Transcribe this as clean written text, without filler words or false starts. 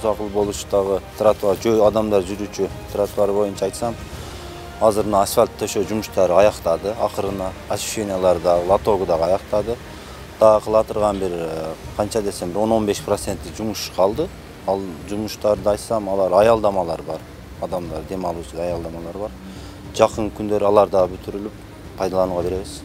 акыл болуштагы тротуар, адамдар жүрүүчү тротуар боюнча айтсам, азыр мына асфальт төшөө жумуштары аяктады, акырына освещениялар да, лотогу да аяктады. Дагы кыла турган бир канча десем 10-15% жумуш калды. Ал жумуштарды айтсам, алар аялдамалар бар. Адамдар дем алуучу аялдамалар бар. Жакын күндөр алар да бүтүрүлүп пайдаланууга беребиз.